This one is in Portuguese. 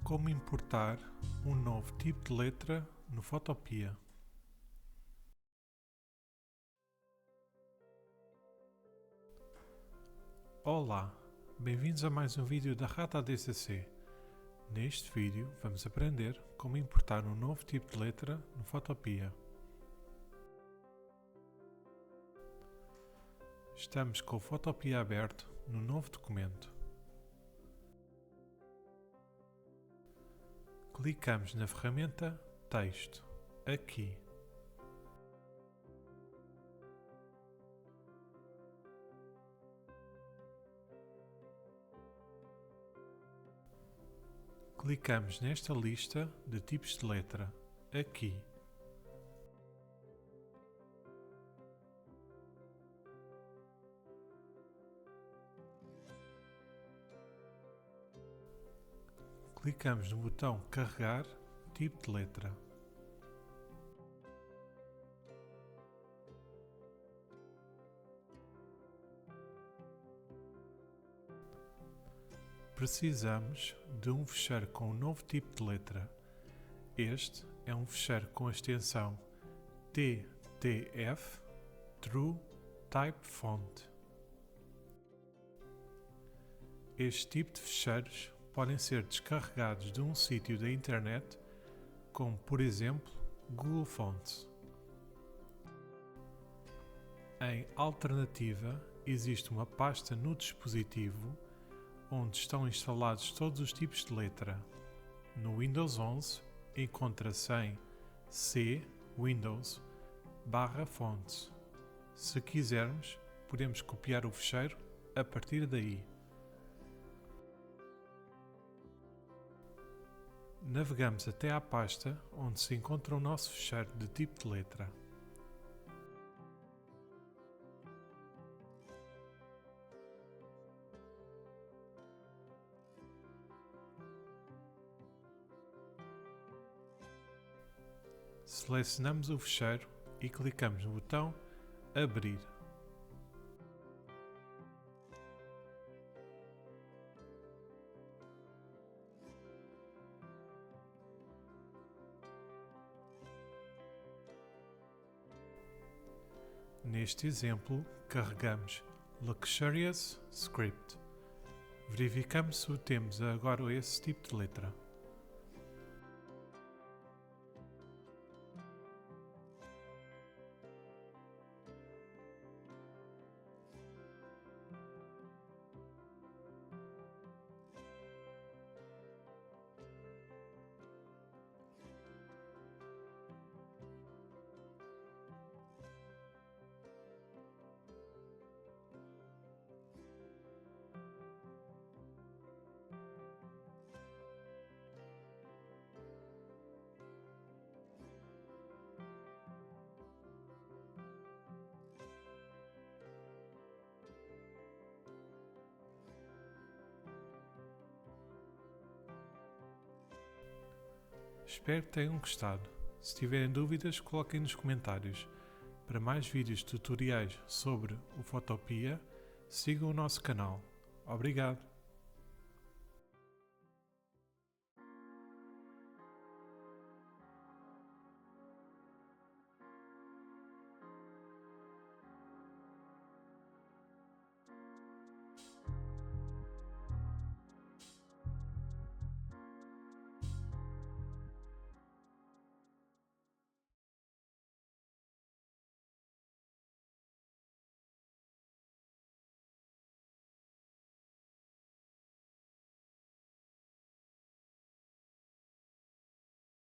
Como importar um novo tipo de letra no Photopea. Olá, bem-vindos a mais um vídeo da Rata ADCC. Neste vídeo vamos aprender como importar um novo tipo de letra no Photopea. Estamos com o Photopea aberto no novo documento. Clicamos na ferramenta Texto, aqui. Clicamos nesta lista de tipos de letra, aqui. Clicamos no botão Carregar tipo de letra. Precisamos de um fecheiro com um novo tipo de letra. Este é um fecheiro com a extensão TTF True Type Font. Este tipo de fecheiros podem ser descarregados de um sítio da internet, como por exemplo Google Fonts. Em alternativa, existe uma pasta no dispositivo onde estão instalados todos os tipos de letra. No Windows 11 encontra-se em C Windows /Fonts. Se quisermos, podemos copiar o fecheiro a partir daí. Navegamos até à pasta onde se encontra o nosso fecheiro de tipo de letra. Selecionamos o fecheiro e clicamos no botão Abrir. Neste exemplo, carregamos Luxurious Script. Verificamos se temos agora esse tipo de letra. Espero que tenham gostado. Se tiverem dúvidas, coloquem nos comentários. Para mais vídeos tutoriais sobre o Photopea, sigam o nosso canal. Obrigado!